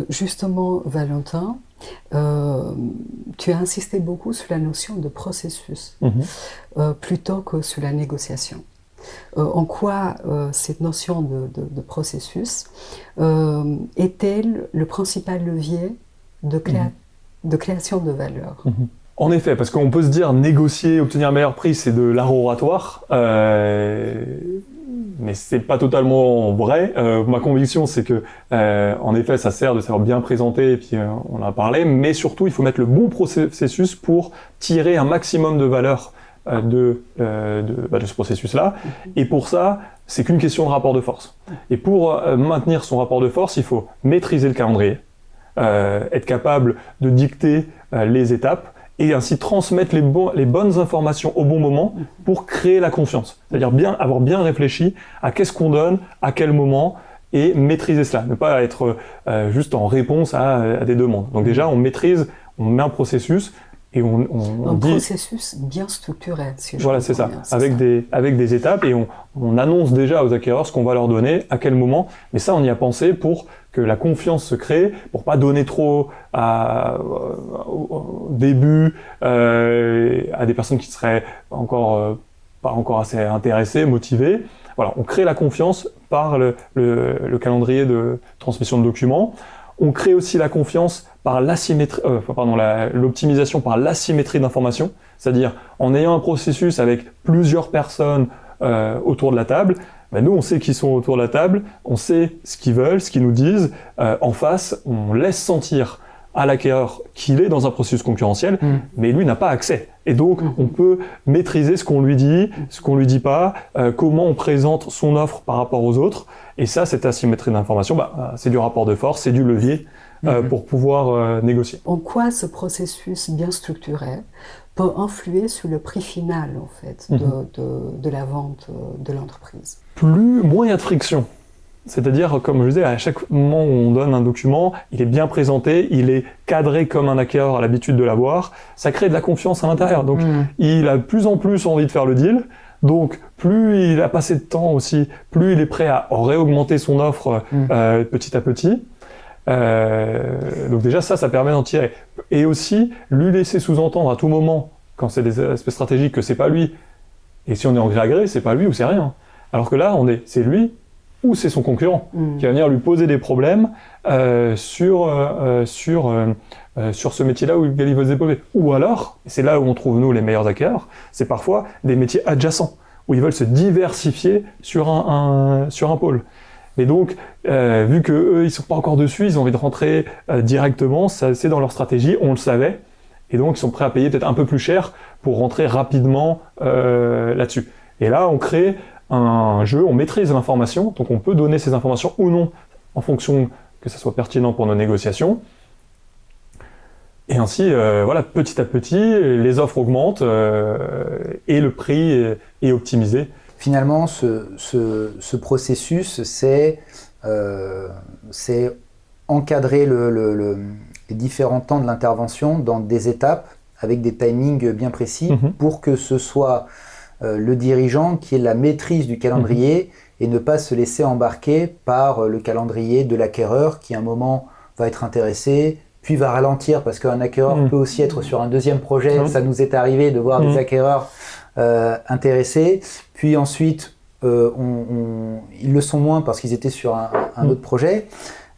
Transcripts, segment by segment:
Justement, Valentin, tu as insisté beaucoup sur la notion de processus plutôt que sur la négociation. En quoi cette notion de processus est-elle le principal levier de création de valeur? En effet, parce qu'on peut se dire négocier, obtenir un meilleur prix, c'est de l'art oratoire, mais c'est pas totalement vrai. Ma conviction, c'est que, en effet, ça sert de savoir bien présenter, et puis on en a parlé, mais surtout, il faut mettre le bon processus pour tirer un maximum de valeur de ce processus-là. Et pour ça, c'est qu'une question de rapport de force. Et pour maintenir son rapport de force, il faut maîtriser le calendrier, être capable de dicter les étapes, et ainsi transmettre les bonnes informations au bon moment pour créer la confiance. C'est-à-dire avoir bien réfléchi à qu'est-ce qu'on donne, à quel moment, et maîtriser cela. Ne pas être juste en réponse à des demandes. Donc déjà, on maîtrise, on met un processus, et on dit... Un processus bien structuré, si je Voilà, c'est ça. bien, avec des étapes, et on annonce déjà aux acquéreurs ce qu'on va leur donner, à quel moment. Mais ça, on y a pensé pour que la confiance se crée, pour pas donner trop au début à des personnes qui seraient pas encore assez intéressées, motivées. Voilà, on crée la confiance par le calendrier de transmission de documents. On crée aussi la confiance par l'optimisation par l'asymétrie d'information, c'est-à-dire en ayant un processus avec plusieurs personnes autour de la table. Nous, on sait qui sont autour de la table, on sait ce qu'ils veulent, ce qu'ils nous disent. En face, on laisse sentir à l'acquéreur qu'il est dans un processus concurrentiel, mais lui n'a pas accès. Et donc, on peut maîtriser ce qu'on lui dit, ce qu'on lui dit pas, comment on présente son offre par rapport aux autres. Et ça, cette asymétrie d'information, c'est du rapport de force, c'est du levier pour pouvoir négocier. En quoi ce processus bien structuré peut influer sur le prix final, en fait, de la vente de l'entreprise? Moins il y a de friction. C'est-à-dire, comme je disais, à chaque moment où on donne un document, il est bien présenté, il est cadré comme un acquéreur a l'habitude de l'avoir, ça crée de la confiance à l'intérieur. Donc, il a de plus en plus envie de faire le deal. Donc, plus il a passé de temps aussi, plus il est prêt à réaugmenter son offre petit à petit. Donc déjà, ça permet d'en tirer. Et aussi, lui laisser sous-entendre à tout moment, quand c'est des aspects stratégiques, que c'est pas lui. Et si on est en gré à gré, c'est pas lui ou c'est rien. Alors que là, c'est lui ou c'est son concurrent qui va venir lui poser des problèmes sur ce métier-là où il veut se développer. Ou alors, et c'est là où on trouve nous les meilleurs acquéreurs, c'est parfois des métiers adjacents, où ils veulent se diversifier sur un pôle. Et donc, vu qu'eux, ils sont pas encore dessus, ils ont envie de rentrer directement, c'est dans leur stratégie, on le savait, et donc ils sont prêts à payer peut-être un peu plus cher pour rentrer rapidement là-dessus. Et là, on crée un jeu, on maîtrise l'information, donc on peut donner ces informations ou non, en fonction que ça soit pertinent pour nos négociations. Et ainsi, petit à petit, les offres augmentent et le prix est optimisé. Finalement, ce processus, c'est encadrer les différents temps de l'intervention dans des étapes avec des timings bien précis pour que ce soit le dirigeant qui ait la maîtrise du calendrier et ne pas se laisser embarquer par le calendrier de l'acquéreur qui à un moment va être intéressé, puis va ralentir parce qu'un acquéreur peut aussi être sur un deuxième projet. Ça nous est arrivé de voir des acquéreurs intéressés, puis ensuite ils le sont moins parce qu'ils étaient sur un autre projet.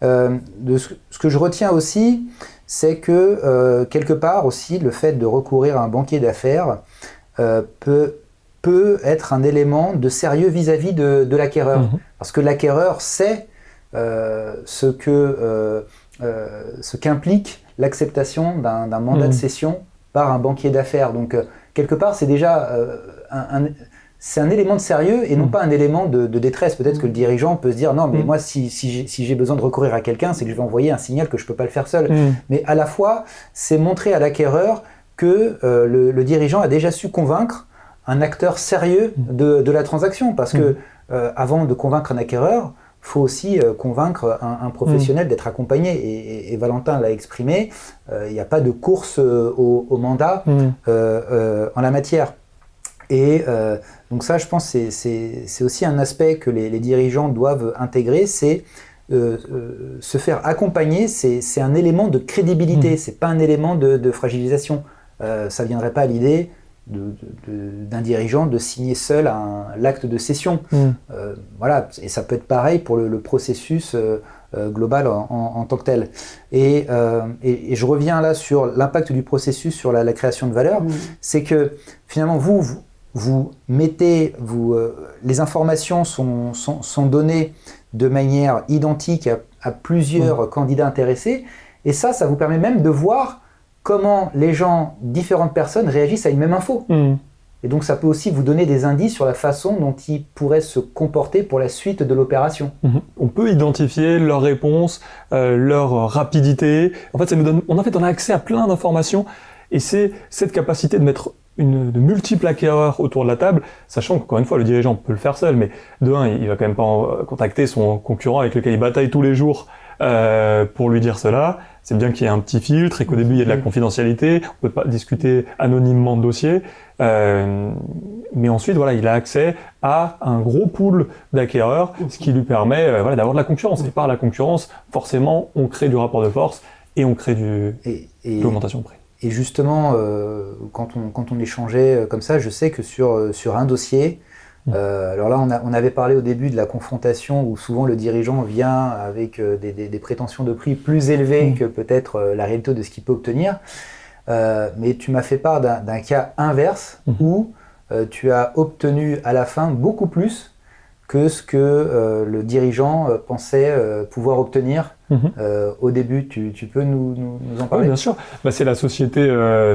Ce que je retiens aussi, c'est que quelque part aussi le fait de recourir à un banquier d'affaires peut être un élément de sérieux vis-à-vis de l'acquéreur, parce que l'acquéreur sait ce qu'implique l'acceptation d'un mandat de cession par un banquier d'affaires. Donc quelque part, c'est déjà c'est un élément de sérieux et non pas un élément de détresse. Peut-être que le dirigeant peut se dire non, mais moi, si j'ai besoin de recourir à quelqu'un, c'est que je vais envoyer un signal que je ne peux pas le faire seul. Mais à la fois, c'est montrer à l'acquéreur que le dirigeant a déjà su convaincre un acteur sérieux de la transaction. Parce que avant de convaincre un acquéreur, il faut aussi convaincre un professionnel d'être accompagné. Et Valentin l'a exprimé, il n'y a pas de course au mandat en la matière. Et donc ça, je pense, c'est aussi un aspect que les dirigeants doivent intégrer, c'est se faire accompagner, c'est un élément de crédibilité, c'est pas un élément de fragilisation. Ça viendrait pas à l'idée d'un dirigeant de signer seul l'acte de cession. Voilà, et ça peut être pareil pour le processus global en tant que tel. Et je reviens là sur l'impact du processus sur la création de valeur. C'est que finalement vous mettez, les informations sont données de manière identique à plusieurs candidats intéressés, et ça vous permet même de voir comment les gens, différentes personnes réagissent à une même info. Et donc ça peut aussi vous donner des indices sur la façon dont ils pourraient se comporter pour la suite de l'opération. On peut identifier leurs réponses, leur rapidité. En fait, on a accès à plein d'informations, et c'est cette capacité de mettre de multiples acquéreurs autour de la table, sachant qu'encore une fois, le dirigeant peut le faire seul, mais de un, il va quand même pas contacter son concurrent avec lequel il bataille tous les jours pour lui dire cela. C'est bien qu'il y ait un petit filtre et qu'au début il y ait de la confidentialité, on peut pas discuter anonymement de dossiers, mais ensuite voilà, il a accès à un gros pool d'acquéreurs, ce qui lui permet d'avoir de la concurrence. Et par la concurrence, forcément, on crée du rapport de force et on crée de l'augmentation de prix. Et justement, quand on échangeait comme ça, je sais que sur un dossier, alors là on avait parlé au début de la confrontation où souvent le dirigeant vient avec des prétentions de prix plus élevées que peut-être la réalité de ce qu'il peut obtenir. Mais tu m'as fait part d'un cas inverse où tu as obtenu à la fin beaucoup plus que ce que le dirigeant pensait pouvoir obtenir au début. Tu peux nous en parler ? Oui, bien sûr. C'est la société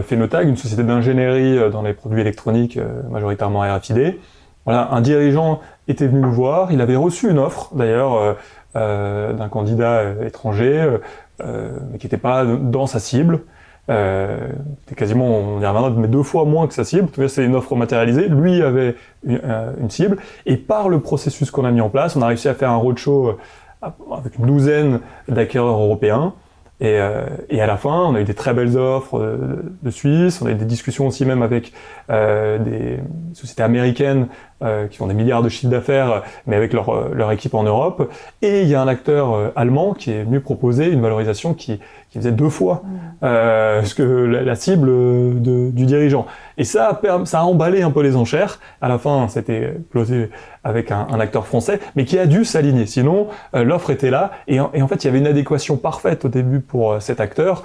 Phenotag, une société d'ingénierie dans les produits électroniques, majoritairement RFID. Voilà, un dirigeant était venu nous voir, il avait reçu une offre d'ailleurs d'un candidat étranger, mais qui n'était pas dans sa cible. C'était quasiment, on dirait maintenant, mais 2 fois moins que sa cible. En tout cas, c'est une offre matérialisée. Lui avait une cible, et par le processus qu'on a mis en place, on a réussi à faire un roadshow avec une 12aine d'acquéreurs européens. Et à la fin, on a eu des très belles offres de Suisse, on a eu des discussions aussi même avec des sociétés américaines qui font des milliards de chiffres d'affaires, mais avec leur équipe en Europe. Et il y a un acteur allemand qui est venu proposer une valorisation qui faisait 2 fois ce que la cible du dirigeant. Et ça a emballé un peu les enchères. À la fin, c'était closé avec un acteur français, mais qui a dû s'aligner. Sinon, l'offre était là. Et en fait, il y avait une adéquation parfaite au début pour cet acteur.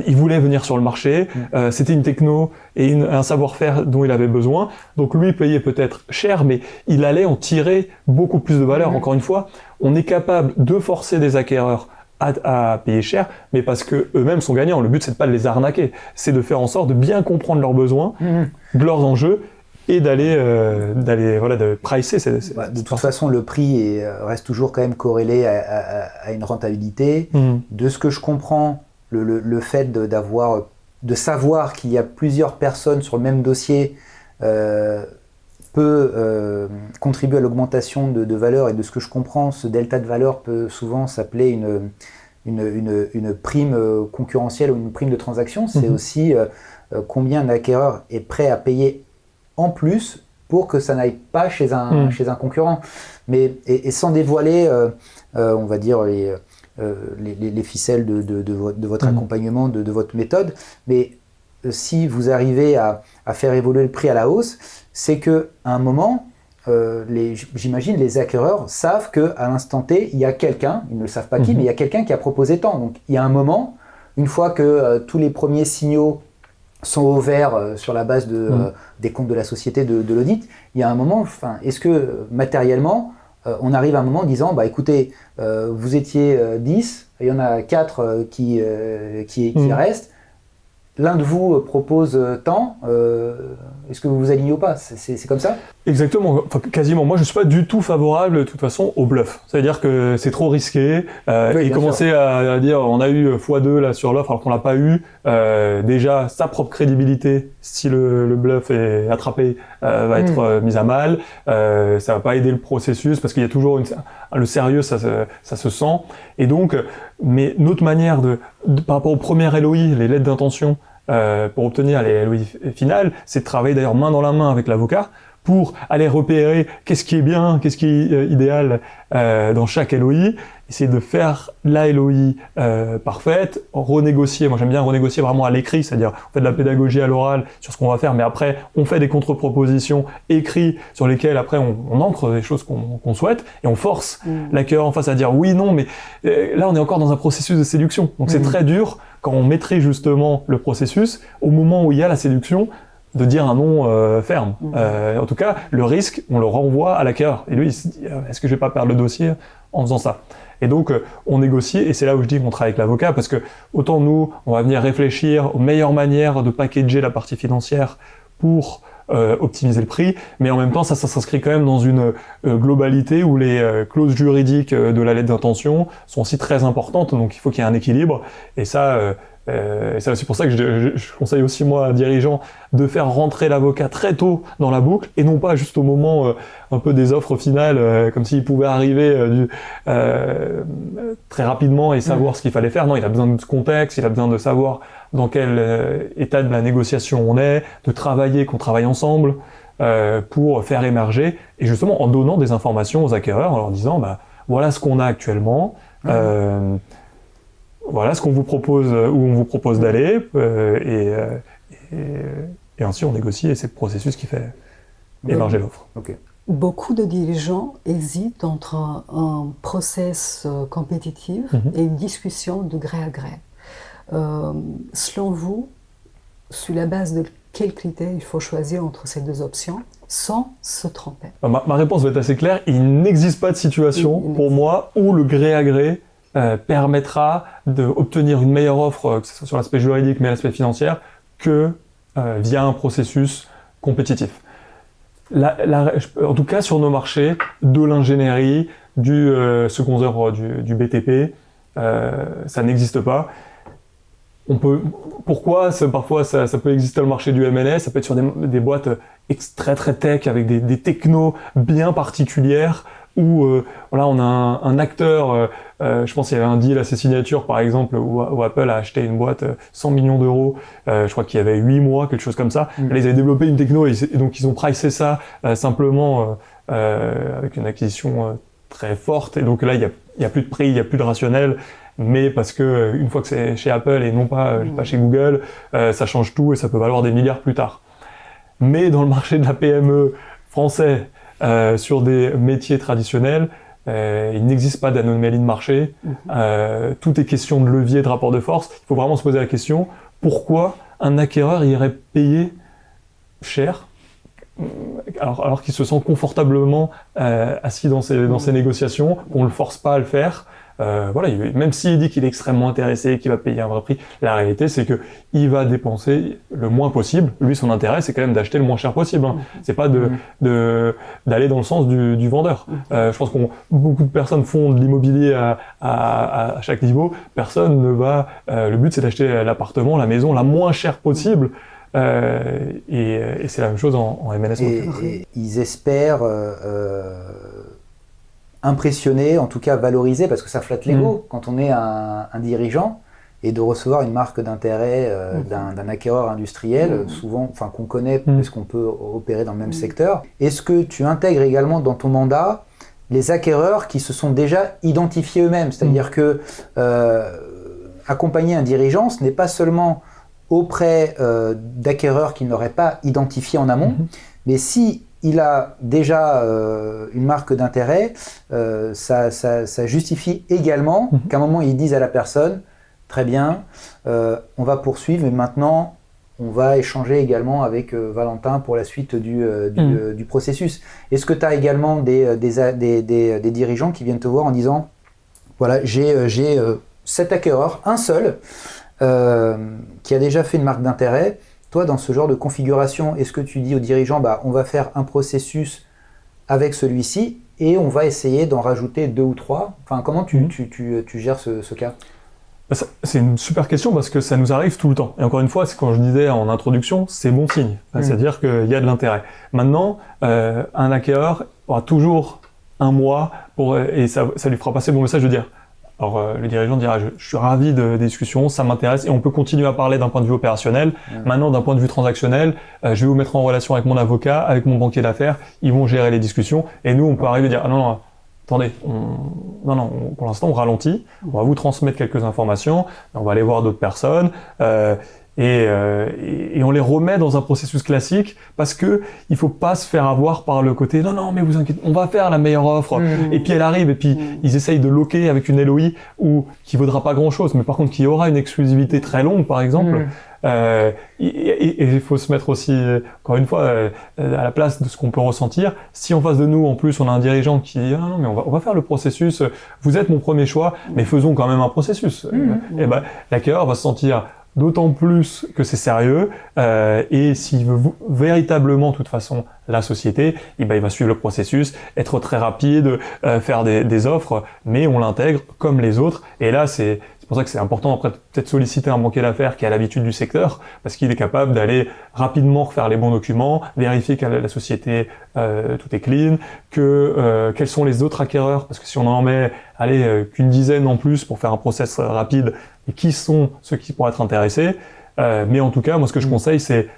Il voulait venir sur le marché. C'était une techno et un savoir-faire dont il avait besoin. Donc lui payait peut-être cher, mais il allait en tirer beaucoup plus de valeur. Encore une fois, on est capable de forcer des acquéreurs à payer cher, mais parce que eux-mêmes sont gagnants. Le but, c'est de pas de les arnaquer, c'est de faire en sorte de bien comprendre leurs besoins, de leurs enjeux, et de pricer. De toute façon, le prix reste toujours quand même corrélé à une rentabilité. De ce que je comprends, le fait de savoir qu'il y a plusieurs personnes sur le même dossier peut contribuer à l'augmentation de valeur, et de ce que je comprends, ce delta de valeur peut souvent s'appeler une prime concurrentielle ou une prime de transaction. C'est aussi combien un acquéreur est prêt à payer en plus pour que ça n'aille pas chez un concurrent. Mais, et sans dévoiler, on va dire, les ficelles de votre accompagnement, de votre méthode, mais si vous arrivez à faire évoluer le prix à la hausse, c'est qu'à un moment, j'imagine les acquéreurs savent qu'à l'instant T, il y a quelqu'un, ils ne le savent pas qui, mais il y a quelqu'un qui a proposé tant. Donc il y a un moment, une fois que tous les premiers signaux sont au vert sur la base des comptes de la société de l'audit, il y a un moment, est-ce que matériellement, on arrive à un moment en disant, écoutez, vous étiez 10, il y en a 4 qui restent, l'un de vous propose tant, est-ce que vous vous alignez ou pas ? C'est comme ça ? Exactement, quasiment. Moi, je ne suis pas du tout favorable, de toute façon, au bluff. C'est-à-dire que c'est trop risqué. Et commencer à dire, on a eu x2 là, sur l'offre alors qu'on l'a pas eu, déjà, sa propre crédibilité, si le bluff est attrapé, va être mise à mal. Ça va pas aider le processus, parce qu'il y a toujours le sérieux, ça se sent. Et donc, mais notre manière par rapport aux premières LOI, les lettres d'intention, pour obtenir les LOI finales, c'est de travailler d'ailleurs main dans la main avec l'avocat pour aller repérer qu'est-ce qui est bien, qu'est-ce qui est idéal dans chaque LOI, essayer de faire la LOI parfaite, renégocier. Moi, j'aime bien renégocier vraiment à l'écrit, c'est-à-dire on fait de la pédagogie à l'oral sur ce qu'on va faire, mais après, on fait des contre-propositions écrites sur lesquelles après on ancre des choses qu'on souhaite et on force l'acquéreur en face à dire oui, non, mais là, on est encore dans un processus de séduction. Donc, c'est très dur quand on maîtrise justement le processus, au moment où il y a la séduction, de dire un non ferme. En tout cas, le risque, on le renvoie à l'acquéreur. Et lui, il se dit, est-ce que je vais pas perdre le dossier en faisant ça? Et donc, on négocie, et c'est là où je dis qu'on travaille avec l'avocat, parce que autant nous, on va venir réfléchir aux meilleures manières de packager la partie financière pour optimiser le prix, mais en même temps, ça s'inscrit quand même dans une globalité où les clauses juridiques de la lettre d'intention sont aussi très importantes, donc il faut qu'il y ait un équilibre, et ça, c'est aussi pour ça que je conseille aussi moi à dirigeants de faire rentrer l'avocat très tôt dans la boucle et non pas juste au moment un peu des offres finales comme s'il pouvait arriver très rapidement et savoir ce qu'il fallait faire. Non, il a besoin de contexte, il a besoin de savoir dans quel état de la négociation on est, de travailler, qu'on travaille ensemble pour faire émerger et justement en donnant des informations aux acquéreurs en leur disant voilà ce qu'on a actuellement. Voilà ce qu'on vous propose, où on vous propose d'aller, et ainsi on négocie, et c'est le processus qui fait émerger l'offre. Okay. Beaucoup de dirigeants hésitent entre un process compétitif et une discussion de gré à gré. Selon vous, sur la base de quels critères il faut choisir entre ces deux options sans se tromper? Ma réponse va être assez claire, il n'existe pas de situation pour moi où le gré à gré permettra d'obtenir une meilleure offre, que ce soit sur l'aspect juridique mais l'aspect financier, que via un processus compétitif. En tout cas, sur nos marchés, de l'ingénierie, du secondaire, du BTP, ça n'existe pas. Pourquoi parfois ça peut exister dans le marché du M&A, ça peut être sur des boîtes très très tech avec des technos bien particulières où voilà, on a un acteur, je pense qu'il y avait un deal à ses signatures par exemple où Apple a acheté une boîte 100 millions d'euros, je crois qu'il y avait 8 mois, quelque chose comme ça. Là, ils avaient développé une techno et donc ils ont pricé ça simplement avec une acquisition très forte et donc là il y a plus de prix, il y a plus de rationnel. Mais parce que une fois que c'est chez Apple et non pas chez Google, ça change tout et ça peut valoir des milliards plus tard. Mais dans le marché de la PME français, sur des métiers traditionnels, il n'existe pas d'anomalie de marché. Tout est question de levier, de rapport de force. Il faut vraiment se poser la question, pourquoi un acquéreur irait payer cher alors qu'il se sent confortablement assis dans ses négociations, qu'on ne le force pas à le faire. Voilà, même s'il dit qu'il est extrêmement intéressé et qu'il va payer un vrai prix, la réalité c'est que il va dépenser le moins possible. Lui, son intérêt, c'est quand même d'acheter le moins cher possible. C'est pas d'aller dans le sens du vendeur. Je pense beaucoup de personnes font de l'immobilier à chaque niveau. Personne ne va. Le but, c'est d'acheter l'appartement, la maison la moins chère possible. Et c'est la même chose en M&A. Et ils espèrent impressionner, en tout cas valoriser, parce que ça flatte l'ego quand on est un dirigeant, et de recevoir une marque d'intérêt d'un acquéreur industriel, souvent, enfin qu'on connaît parce qu'on peut opérer dans le même secteur. Est-ce que tu intègres également dans ton mandat les acquéreurs qui se sont déjà identifiés eux-mêmes? C'est-à-dire que accompagner un dirigeant, ce n'est pas seulement auprès d'acquéreurs qu'il n'aurait pas identifié en amont, mais si il a déjà une marque d'intérêt, ça justifie également qu'à un moment ils disent à la personne « Très bien, on va poursuivre, mais maintenant on va échanger également avec Valentin pour la suite du processus. » Est-ce que tu as également des dirigeants qui viennent te voir en disant « Voilà, j'ai 7 acquéreurs, un seul, qui a déjà fait une marque d'intérêt. » Toi, dans ce genre de configuration, est-ce que tu dis aux dirigeants, on va faire un processus avec celui-ci et on va essayer d'en rajouter 2 ou 3? Enfin, comment tu gères ce cas? C'est une super question parce que ça nous arrive tout le temps. Et encore une fois, c'est quand je disais en introduction, c'est bon signe. C'est-à-dire qu'il y a de l'intérêt. Maintenant, un acquéreur aura toujours un mois et ça lui fera passer le bon message de dire. Alors le dirigeant dira je suis ravi des discussions, ça m'intéresse et on peut continuer à parler d'un point de vue opérationnel. Maintenant d'un point de vue transactionnel, je vais vous mettre en relation avec mon avocat, avec mon banquier d'affaires, ils vont gérer les discussions et nous on peut arriver à dire ah non, attendez, pour l'instant on ralentit, on va vous transmettre quelques informations, on va aller voir d'autres personnes, et on les remet dans un processus classique parce que il faut pas se faire avoir par le côté non mais vous inquiétez, on va faire la meilleure offre, et puis elle arrive, et puis ils essayent de loquer avec une LOI qui vaudra pas grand chose, mais par contre qui aura une exclusivité très longue par exemple. Et il faut se mettre aussi, encore une fois, à la place de ce qu'on peut ressentir. Si en face de nous, en plus, on a un dirigeant qui dit non mais on va faire le processus, vous êtes mon premier choix, mais faisons quand même un processus. Et ben l'acquéreur va se sentir d'autant plus que c'est sérieux, et s'il veut véritablement, de toute façon, la société, il va suivre le processus, être très rapide, faire des offres, mais on l'intègre comme les autres. Et là, c'est pour ça que c'est important après peut-être solliciter un banquier d'affaires qui a l'habitude du secteur, parce qu'il est capable d'aller rapidement refaire les bons documents, vérifier que la société, tout est clean, quels sont les autres acquéreurs, parce que si on en met, qu'une dizaine en plus pour faire un process rapide, et qui sont ceux qui pourraient être intéressés. Mais en tout cas, moi, ce que je conseille, c'est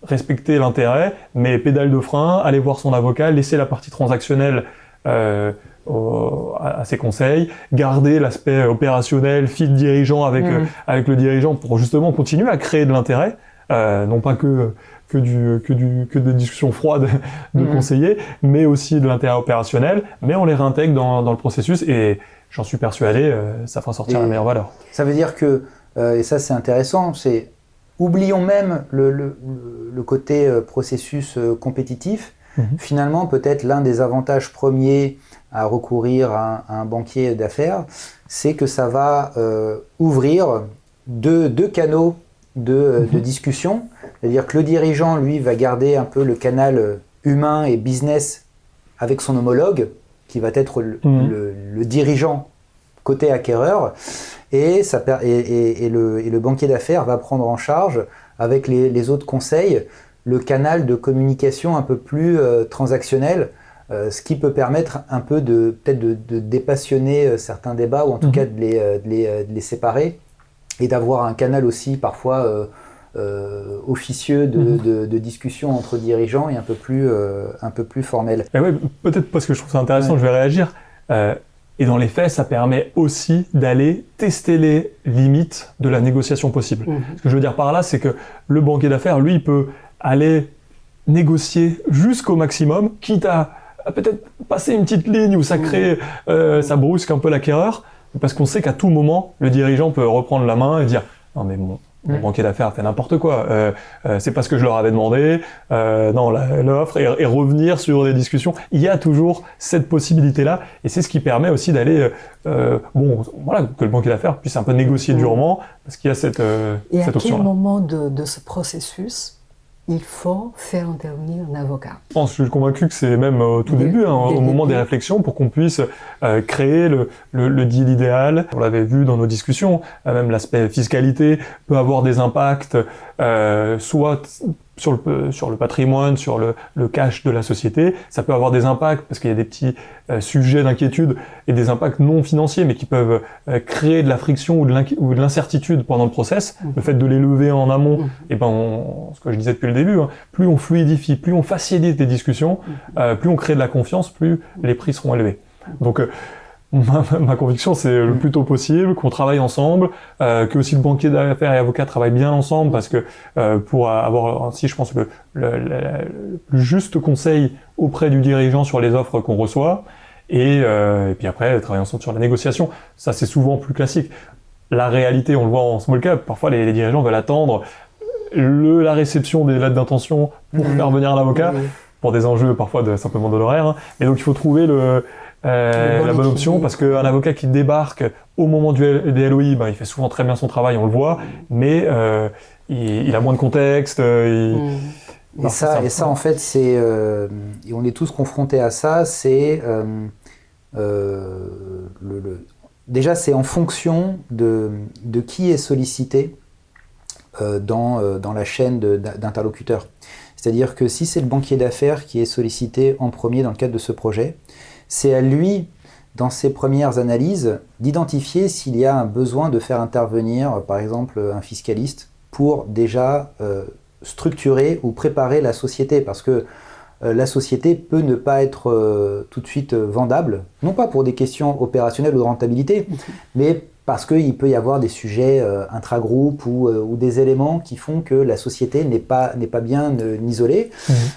respecter l'intérêt, mais pédale de frein, aller voir son avocat, laisser la partie transactionnelle à ses conseils, garder l'aspect opérationnel, fil dirigeant avec le dirigeant pour justement continuer à créer de l'intérêt, non pas que des discussions froides de conseillers, mais aussi de l'intérêt opérationnel, mais on les réintègre dans le processus, et j'en suis persuadé, ça fera sortir la meilleure valeur. Ça veut dire que, et ça c'est intéressant, oublions même le côté processus compétitif. Finalement, peut-être l'un des avantages premiers à recourir à un banquier d'affaires, c'est que ça va ouvrir deux canaux de discussion. C'est-à-dire que le dirigeant, lui, va garder un peu le canal humain et business avec son homologue, qui va être le dirigeant côté acquéreur, et le banquier d'affaires va prendre en charge, avec les autres conseils, le canal de communication un peu plus transactionnel, ce qui peut permettre un peu peut-être de dépassionner certains débats, ou en tout cas de les séparer, et d'avoir un canal aussi parfois officieux de discussion entre dirigeants, et un peu plus formel. Et ouais, peut-être parce que je trouve ça intéressant, je vais réagir. Et dans les faits, ça permet aussi d'aller tester les limites de la négociation possible. Ce que je veux dire par là, c'est que le banquier d'affaires, lui, il peut aller négocier jusqu'au maximum, quitte à peut-être passer une petite ligne où ça crée, ça brusque un peu l'acquéreur, parce qu'on sait qu'à tout moment, le dirigeant peut reprendre la main et dire « Non mais mon banquier d'affaires fait n'importe quoi, c'est pas ce que je leur avais demandé, non, l'offre », et revenir sur des discussions. Il y a toujours cette possibilité-là, et c'est ce qui permet aussi d'aller, que le banquier d'affaires puisse un peu négocier durement, parce qu'il y a cette option-là. Et à quel moment de ce processus il faut faire intervenir un avocat? Je suis convaincu que c'est même au tout début, au moment des réflexions, pour qu'on puisse créer le deal idéal. On l'avait vu dans nos discussions, même l'aspect fiscalité peut avoir des impacts, soit sur le patrimoine, sur le cash de la société. Ça peut avoir des impacts parce qu'il y a des petits sujets d'inquiétude et des impacts non financiers, mais qui peuvent créer de la friction ou de l'incertitude pendant le process. Le fait de les lever en amont, et ce que je disais depuis le début, plus on fluidifie, plus on facilite les discussions, plus on crée de la confiance, plus les prix seront élevés. Donc ma conviction, c'est le plus tôt possible, qu'on travaille ensemble, que aussi le banquier d'affaires et avocat travaillent bien ensemble, parce que pour avoir ainsi, je pense, le plus juste conseil auprès du dirigeant sur les offres qu'on reçoit, et puis après, travailler ensemble sur la négociation. Ça, c'est souvent plus classique. La réalité, on le voit en small cap, parfois les dirigeants veulent attendre la réception des lettres d'intention pour faire venir un avocat, pour des enjeux parfois simplement d'honoraires. Et donc il faut trouver la bonne option, parce qu'un avocat qui débarque au moment des LOI, il fait souvent très bien son travail, on le voit, mais il a moins de contexte. Et ça, en fait, et on est tous confrontés à ça, c'est déjà, c'est en fonction de qui est sollicité dans la chaîne d'interlocuteurs. C'est-à-dire que si c'est le banquier d'affaires qui est sollicité en premier dans le cadre de ce projet, c'est à lui, dans ses premières analyses, d'identifier s'il y a un besoin de faire intervenir, par exemple, un fiscaliste pour déjà structurer ou préparer la société. Parce que la société peut ne pas être tout de suite vendable, non pas pour des questions opérationnelles ou de rentabilité, mais parce qu'il peut y avoir des sujets intra-groupes ou des éléments qui font que la société n'est pas bien isolée.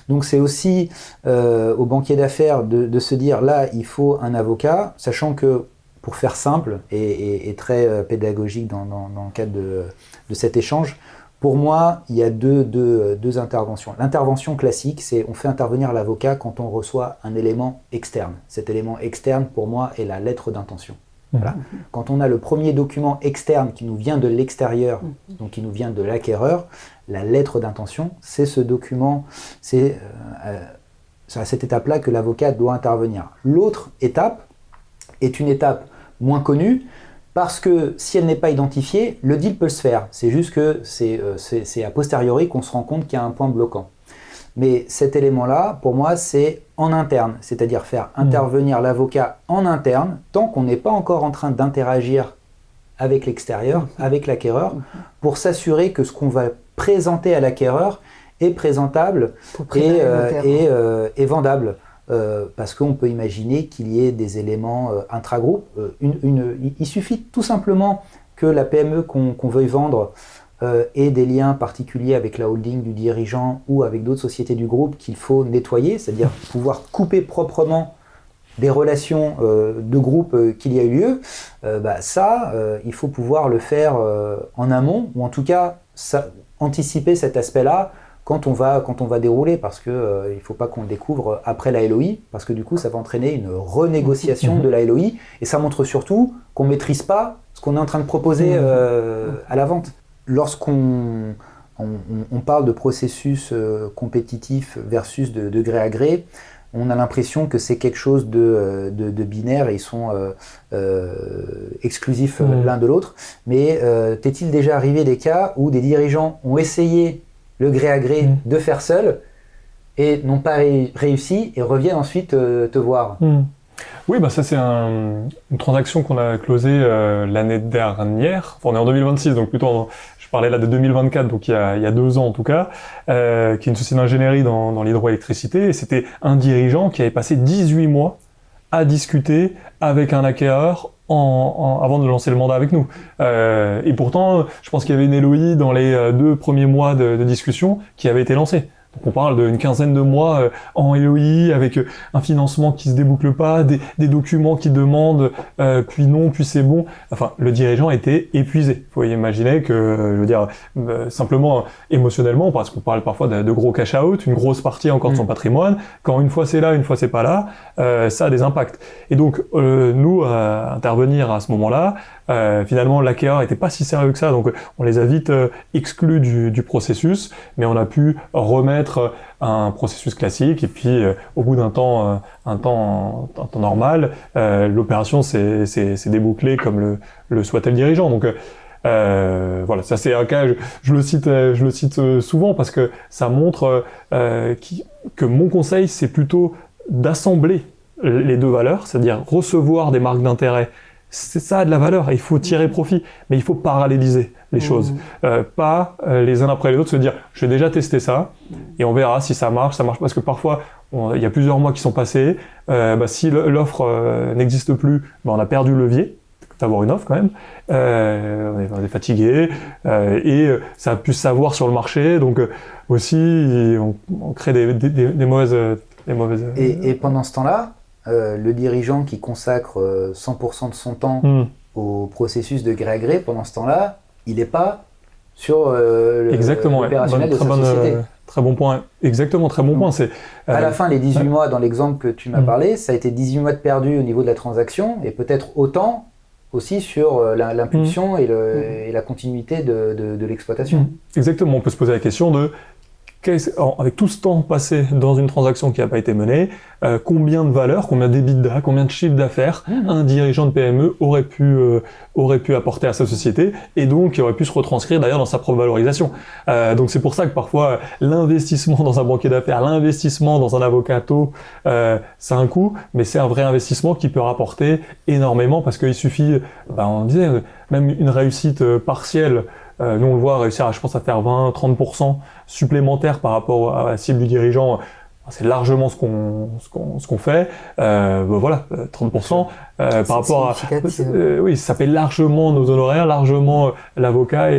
Donc c'est aussi aux banquiers d'affaires de se dire, là, il faut un avocat, sachant que, pour faire simple et très pédagogique dans le cadre de cet échange, pour moi, il y a deux interventions. L'intervention classique, c'est on fait intervenir l'avocat quand on reçoit un élément externe. Cet élément externe, pour moi, est la lettre d'intention. Voilà. Quand on a le premier document externe qui nous vient de l'extérieur, donc qui nous vient de l'acquéreur, la lettre d'intention, c'est ce document, c'est à cette étape-là que l'avocat doit intervenir. L'autre étape est une étape moins connue, parce que si elle n'est pas identifiée, le deal peut se faire. C'est juste que c'est a posteriori qu'on se rend compte qu'il y a un point bloquant. Mais cet élément-là, pour moi, c'est en interne, c'est-à-dire faire intervenir l'avocat en interne, tant qu'on n'est pas encore en train d'interagir avec l'extérieur, avec l'acquéreur, pour s'assurer que ce qu'on va présenter à l'acquéreur est présentable et vendable. Parce qu'on peut imaginer qu'il y ait des éléments intra-groupes. Il suffit tout simplement que la PME qu'on veuille vendre ait des liens particuliers avec la holding du dirigeant ou avec d'autres sociétés du groupe qu'il faut nettoyer, c'est-à-dire pouvoir couper proprement des relations de groupe qu'il y a eu lieu. Il faut pouvoir le faire en amont, ou en tout cas anticiper cet aspect-là quand on va dérouler, parce que il ne faut pas qu'on le découvre après la LOI, parce que du coup ça va entraîner une renégociation de la LOI, et ça montre surtout qu'on ne maîtrise pas ce qu'on est en train de proposer à la vente. Lorsqu'on parle de processus compétitif versus de gré à gré, on a l'impression que c'est quelque chose de binaire et ils sont exclusifs l'un de l'autre. Mais t'est-il déjà arrivé des cas où des dirigeants ont essayé le gré à gré de faire seul et n'ont pas réussi et reviennent ensuite te voir? Oui, ça c'est une transaction qu'on a closée l'année dernière. Enfin, on est en 2026, donc plutôt je parlais là de 2024, donc il y a 2 ans en tout cas, qui est une société d'ingénierie dans l'hydroélectricité. Et c'était un dirigeant qui avait passé 18 mois à discuter avec un acquéreur avant de lancer le mandat avec nous. Et pourtant, je pense qu'il y avait une LOI dans les 2 premiers mois de discussion qui avait été lancée. Donc on parle d'une quinzaine de mois en LOI, avec un financement qui se déboucle pas, des documents qui demandent, puis non, puis c'est bon. Enfin, le dirigeant était épuisé. Faut imaginer que, je veux dire, simplement émotionnellement, parce qu'on parle parfois de gros cash out, une grosse partie encore de son patrimoine. Quand une fois c'est là, une fois c'est pas là, ça a des impacts. Et donc nous, intervenir à ce moment-là, finalement l'acquéreur était pas si sérieux que ça, donc on les a vite exclus du processus, mais on a pu remettre un processus classique, et puis au bout d'un temps normal, l'opération s'est débouclée comme le souhaitait le dirigeant. Donc voilà, ça c'est un cas, je le cite souvent parce que ça montre que mon conseil, c'est plutôt d'assembler les 2 valeurs, c'est-à-dire recevoir des marques d'intérêt. C'est ça de la valeur, il faut tirer profit, mais il faut paralléliser les choses, pas les uns après les autres se dire je vais déjà tester ça et on verra si ça marche, parce que parfois il y a plusieurs mois qui sont passés, si l'offre n'existe plus, on a perdu le levier d'avoir une offre quand même, on est fatigué et ça a pu se savoir sur le marché, donc aussi on crée des mauvaises... Et pendant ce temps-là, le dirigeant qui consacre 100% de son temps au processus de gré à gré, pendant ce temps-là, il n'est pas sur l'opérationnel de sa société. Très bon point. Exactement, très bon point. À la fin, les 18 mois, dans l'exemple que tu m'as parlé, ça a été 18 mois de perdu au niveau de la transaction, et peut-être autant aussi sur l'impulsion et la continuité de l'exploitation. Exactement, on peut se poser la question de avec tout ce temps passé dans une transaction qui n'a pas été menée, combien de valeur, combien d'EBITDA, combien de chiffre d'affaires un dirigeant de PME aurait pu apporter à sa société, et donc qui aurait pu se retranscrire d'ailleurs dans sa propre valorisation. Donc c'est pour ça que parfois l'investissement dans un banquier d'affaires, l'investissement dans un avocat ça a un coût, mais c'est un vrai investissement qui peut rapporter énormément, parce qu'il suffit, on disait, même une réussite partielle. Nous on le voit réussir je pense à faire 20-30% supplémentaires par rapport à la cible du dirigeant, c'est largement ce qu'on fait. Voilà, 30%. Par rapport à, oui, ça fait largement nos honoraires, largement l'avocat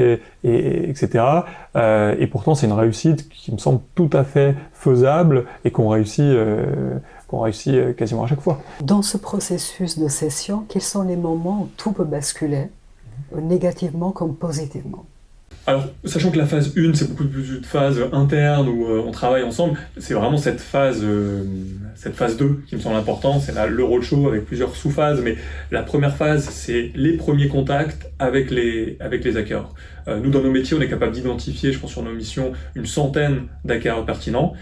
etc. Et pourtant, c'est une réussite qui me semble tout à fait faisable et qu'on réussit quasiment à chaque fois. Dans ce processus de cession, quels sont les moments où tout peut basculer, négativement comme positivement? Alors, sachant que la phase 1, c'est beaucoup plus une phase interne où on travaille ensemble, c'est vraiment cette phase 2 qui me semble importante. C'est le roadshow avec plusieurs sous-phases, mais la première phase, c'est les premiers contacts avec les acquéreurs. Nous, dans nos métiers, on est capable d'identifier, je pense sur nos missions, une centaine d'acquéreurs pertinents.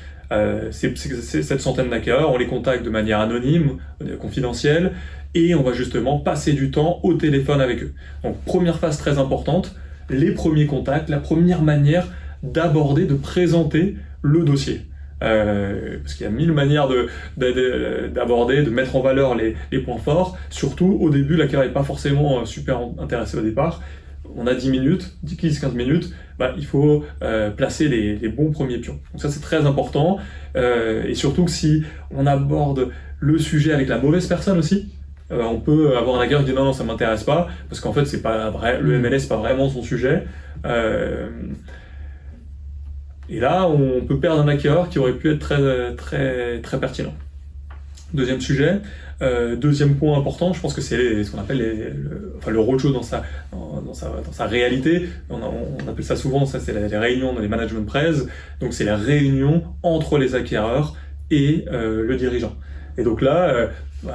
Cette centaine d'acquéreurs, on les contacte de manière anonyme, confidentielle, et on va justement passer du temps au téléphone avec eux. Donc, première phase très importante, les premiers contacts, la première manière d'aborder, de présenter le dossier. Parce qu'il y a 1000 manières d'aborder, de mettre en valeur les points forts. Surtout, au début, l'acquéreur n'est pas forcément super intéressé au départ. On a 10 minutes, 10-15 minutes, il faut placer les bons premiers pions. Donc ça, c'est très important. Et surtout que si on aborde le sujet avec la mauvaise personne aussi, on peut avoir un acquéreur qui dit non, ça m'intéresse pas, parce qu'en fait, c'est pas vrai, le MLS, c'est pas vraiment son sujet. Et là, on peut perdre un acquéreur qui aurait pu être très, très, très pertinent. Deuxième sujet, deuxième point important, je pense que c'est ce qu'on appelle le roadshow dans sa réalité. On appelle ça souvent, ça c'est les réunions dans les management press. Donc c'est la réunion entre les acquéreurs et le dirigeant. Et donc là,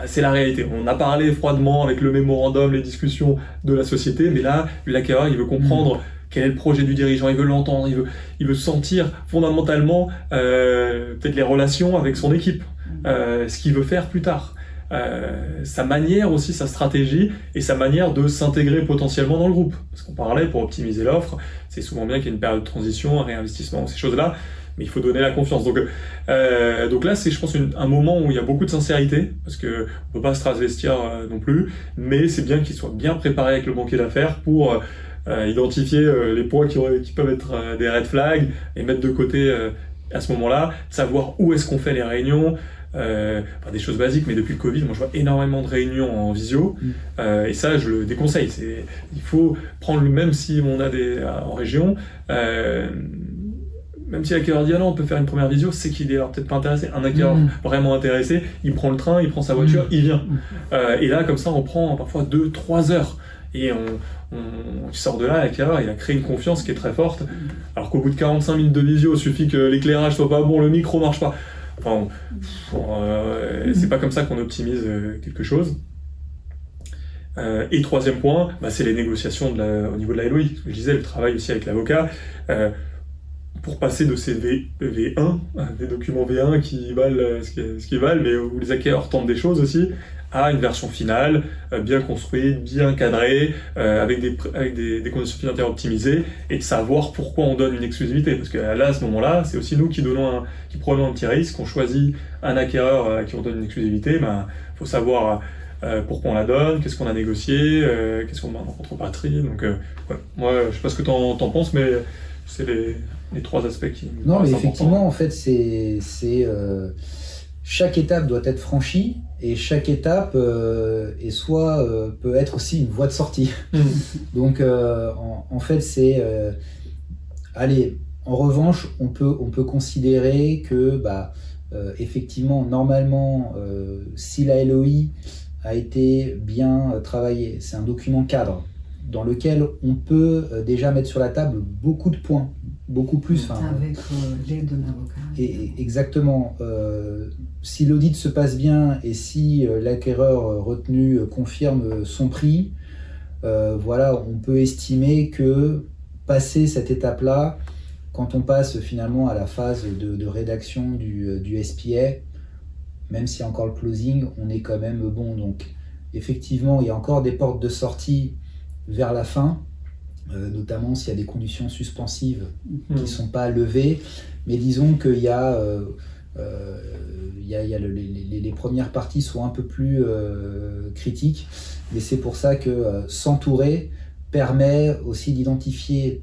c'est la réalité. On a parlé froidement avec le mémorandum, les discussions de la société, mais là, l'acquéreur, il veut comprendre quel est le projet du dirigeant, il veut l'entendre, il veut sentir fondamentalement peut-être les relations avec son équipe, ce qu'il veut faire plus tard, sa manière aussi, sa stratégie et sa manière de s'intégrer potentiellement dans le groupe. Parce qu'on parlait, pour optimiser l'offre, c'est souvent bien qu'il y ait une période de transition, un réinvestissement, ces choses-là, mais il faut donner la confiance. Donc là, c'est, je pense, un moment où il y a beaucoup de sincérité, parce qu'on ne peut pas se transvestir non plus, mais c'est bien qu'il soit bien préparé avec le banquier d'affaires pour identifier les points qui peuvent être des red flags et mettre de côté à ce moment-là, savoir où est-ce qu'on fait les réunions, des choses basiques, mais depuis le Covid, moi je vois énormément de réunions en visio, et ça je le déconseille. Il faut prendre même si on a en région, même si l'acquéreur dit ah non, on peut faire une première visio, c'est qu'il est alors peut-être pas intéressé. Un acquéreur vraiment intéressé, il prend le train, il prend sa voiture, il vient. Et là, comme ça, on prend parfois 2-3 heures. Et on sort de là, l'acquéreur, il a créé une confiance qui est très forte. Alors qu'au bout de 45 minutes de visio, il suffit que l'éclairage soit pas bon, le micro marche pas. Enfin, c'est pas comme ça qu'on optimise quelque chose. Et troisième point, c'est les négociations au niveau de la LOI. Je disais, le travail aussi avec l'avocat. Pour passer de ces V1, des documents V1 qui valent ce qu'ils valent, mais où les acquéreurs tentent des choses aussi, à une version finale, bien construite, bien cadrée, avec des conditions financières optimisées, et de savoir pourquoi on donne une exclusivité. Parce que là, à ce moment-là, c'est aussi nous qui prenons un petit risque, on choisit un acquéreur à qui on donne une exclusivité, faut savoir pourquoi on la donne, qu'est-ce qu'on a négocié, qu'est-ce qu'on demande en contrepartie. Donc, moi, je sais pas ce que t'en penses, mais c'est les trois aspects qui... Non, mais effectivement, en fait, c'est chaque étape doit être franchie, et chaque étape peut être aussi une voie de sortie. Donc, en fait, c'est... allez, en revanche, on peut considérer que, effectivement, normalement, si la LOI a été bien travaillée, c'est un document cadre dans lequel on peut déjà mettre sur la table beaucoup de points, beaucoup plus. Avec l'aide d'un avocat. Exactement. Si l'audit se passe bien et si l'acquéreur retenu confirme son prix, on peut estimer que passer cette étape-là, quand on passe finalement à la phase de rédaction du SPA, même s'il y a encore le closing, on est quand même bon. Donc effectivement, il y a encore des portes de sortie vers la fin, notamment s'il y a des conditions suspensives qui ne sont pas levées, mais disons qu'il y a, les premières parties sont un peu plus critiques, mais c'est pour ça que s'entourer permet aussi d'identifier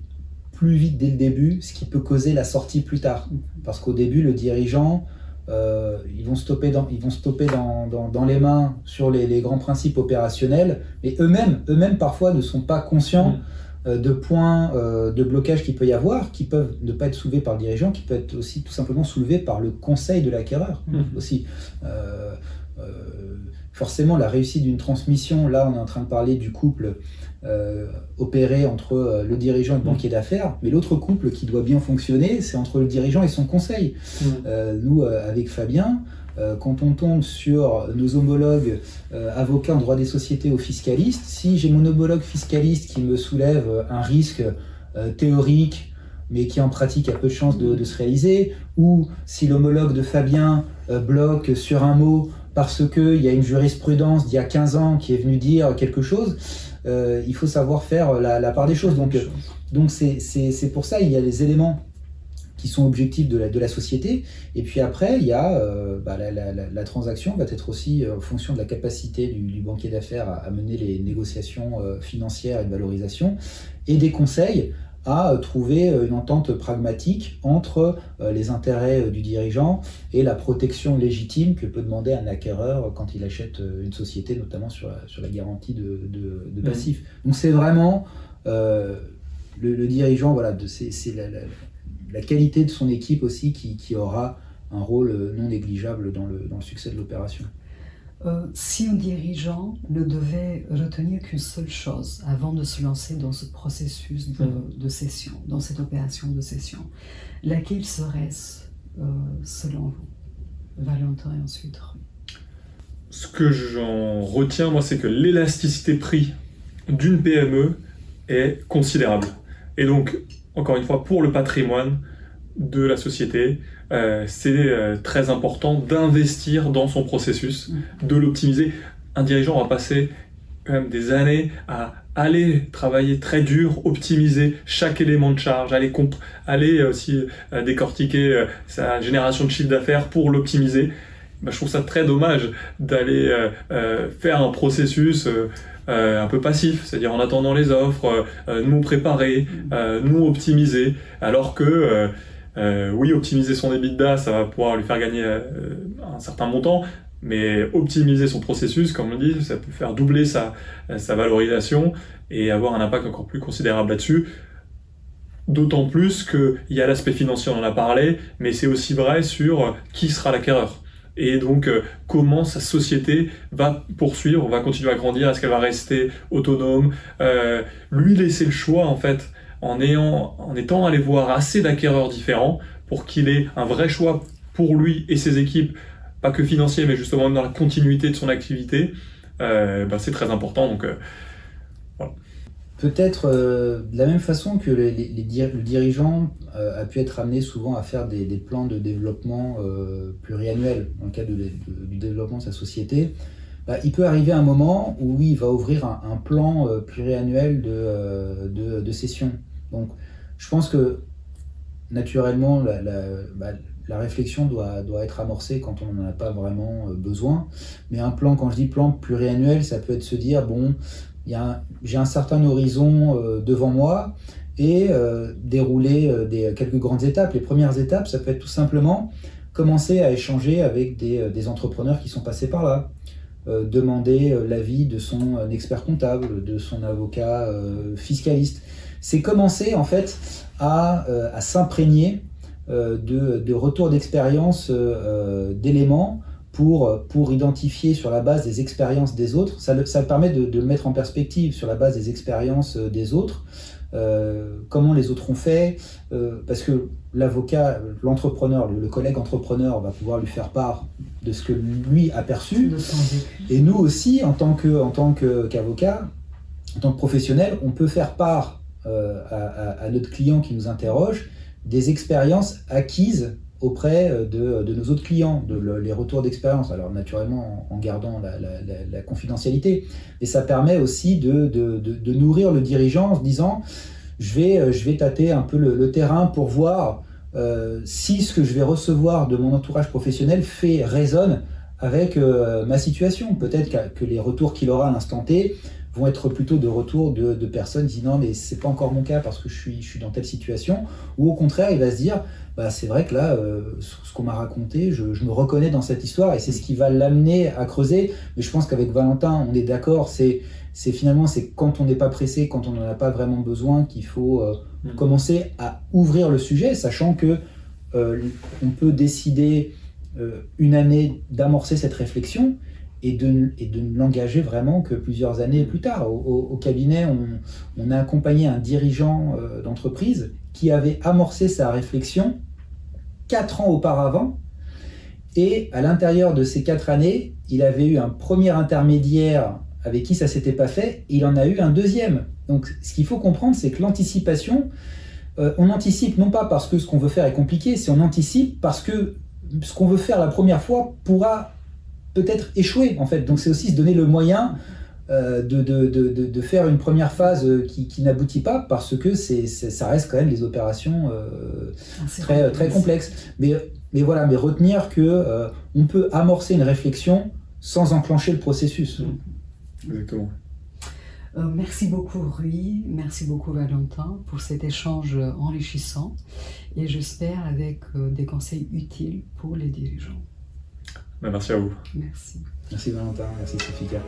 plus vite dès le début ce qui peut causer la sortie plus tard, parce qu'au début le dirigeant ils vont stopper dans les mains sur les grands principes opérationnels, mais eux-mêmes parfois ne sont pas conscients de points de blocage qu'il peut y avoir, qui peuvent ne pas être soulevés par le dirigeant, qui peuvent être aussi tout simplement soulevés par le conseil de l'acquéreur aussi. Forcément, la réussite d'une transmission, là on est en train de parler du couple opéré entre le dirigeant et le banquier d'affaires, mais l'autre couple qui doit bien fonctionner, c'est entre le dirigeant et son conseil. Nous, avec Fabien, quand on tombe sur nos homologues avocats en droit des sociétés ou fiscalistes, si j'ai mon homologue fiscaliste qui me soulève un risque théorique, mais qui en pratique a peu de chances de se réaliser, ou si l'homologue de Fabien bloque sur un mot parce qu'il y a une jurisprudence d'il y a 15 ans qui est venue dire quelque chose, il faut savoir faire la part des choses. Donc c'est pour ça il y a les éléments qui sont objectifs de la société, et puis après il y a la transaction va être aussi en fonction de la capacité du banquier d'affaires à mener les négociations financières et de valorisation, et des conseils à trouver une entente pragmatique entre les intérêts du dirigeant et la protection légitime que peut demander un acquéreur quand il achète une société, notamment sur la garantie de passifs. Donc c'est vraiment le dirigeant, voilà, c'est la qualité de son équipe aussi qui aura un rôle non négligeable dans le succès de l'opération. Si un dirigeant ne devait retenir qu'une seule chose avant de se lancer dans ce processus de cession, dans cette opération de cession, laquelle serait-ce selon vous? Valentin et ensuite Rui. Ce que j'en retiens, moi, c'est que l'élasticité prix d'une PME est considérable. Et donc, encore une fois, pour le patrimoine de la société, c'est très important d'investir dans son processus, de l'optimiser. Un dirigeant va passer quand même des années à aller travailler très dur, optimiser chaque élément de charge, aller aussi décortiquer sa génération de chiffre d'affaires pour l'optimiser. Je trouve ça très dommage d'aller faire un processus un peu passif, c'est-à-dire en attendant les offres, nous préparer, nous optimiser, alors que oui, optimiser son EBITDA, ça va pouvoir lui faire gagner un certain montant, mais optimiser son processus, comme on dit, ça peut faire doubler sa valorisation et avoir un impact encore plus considérable là-dessus. D'autant plus qu'il y a l'aspect financier, on en a parlé, mais c'est aussi vrai sur qui sera l'acquéreur. Et donc, comment sa société va poursuivre, va continuer à grandir, est-ce qu'elle va rester autonome, lui laisser le choix, en fait, en étant allé voir assez d'acquéreurs différents pour qu'il ait un vrai choix pour lui et ses équipes, pas que financier, mais justement dans la continuité de son activité, c'est très important. Donc, voilà. Peut-être de la même façon que le dirigeant a pu être amené souvent à faire des plans de développement pluriannuels dans le cadre du développement de sa société, il peut arriver un moment où il va ouvrir un plan pluriannuel de cession. Donc je pense que naturellement la réflexion doit être amorcée quand on n'en a pas vraiment besoin. Mais un plan, quand je dis plan pluriannuel, ça peut être se dire, bon, j'ai un certain horizon devant moi et dérouler quelques grandes étapes. Les premières étapes, ça peut être tout simplement commencer à échanger avec des entrepreneurs qui sont passés par là, demander l'avis de son expert comptable, de son avocat fiscaliste. C'est commencer en fait à s'imprégner de retours d'expérience, d'éléments pour identifier sur la base des expériences des autres. Ça permet de mettre en perspective sur la base des expériences des autres, comment les autres ont fait, parce que l'avocat, l'entrepreneur, le collègue entrepreneur va pouvoir lui faire part de ce que lui a perçu. Et nous aussi, en tant qu'avocat, en tant que professionnel, on peut faire part à notre client qui nous interroge des expériences acquises auprès de nos autres clients, les retours d'expérience, alors naturellement en gardant la confidentialité, et ça permet aussi de nourrir le dirigeant en se disant je vais tâter un peu le terrain pour voir si ce que je vais recevoir de mon entourage professionnel résonne avec ma situation. Peut-être que les retours qu'il aura à l'instant T vont être plutôt de retour de personnes qui disent non mais c'est pas encore mon cas parce que je suis dans telle situation, ou au contraire il va se dire bah, c'est vrai que là ce qu'on m'a raconté je me reconnais dans cette histoire et c'est ce qui va l'amener à creuser. Mais je pense qu'avec Valentin on est d'accord, c'est finalement c'est quand on n'est pas pressé, quand on n'en a pas vraiment besoin qu'il faut commencer à ouvrir le sujet, sachant que on peut décider une année d'amorcer cette réflexion et de ne l'engager vraiment que plusieurs années plus tard. Au cabinet, on a accompagné un dirigeant d'entreprise qui avait amorcé sa réflexion 4 ans auparavant, et à l'intérieur de ces 4 années, il avait eu un premier intermédiaire avec qui ça ne s'était pas fait, et il en a eu un deuxième. Donc ce qu'il faut comprendre, c'est que l'anticipation, on anticipe non pas parce que ce qu'on veut faire est compliqué, c'est on anticipe parce que ce qu'on veut faire la première fois pourra peut-être échouer en fait. Donc c'est aussi se donner le moyen de faire une première phase qui n'aboutit pas, parce que ça reste quand même des opérations très complexes. Mais voilà, mais retenir que on peut amorcer une réflexion sans enclencher le processus. Exactement. Merci beaucoup Rui, merci beaucoup Valentin pour cet échange enrichissant, et j'espère avec des conseils utiles pour les dirigeants. Merci à vous. Merci. Merci Valentin, merci Sophika.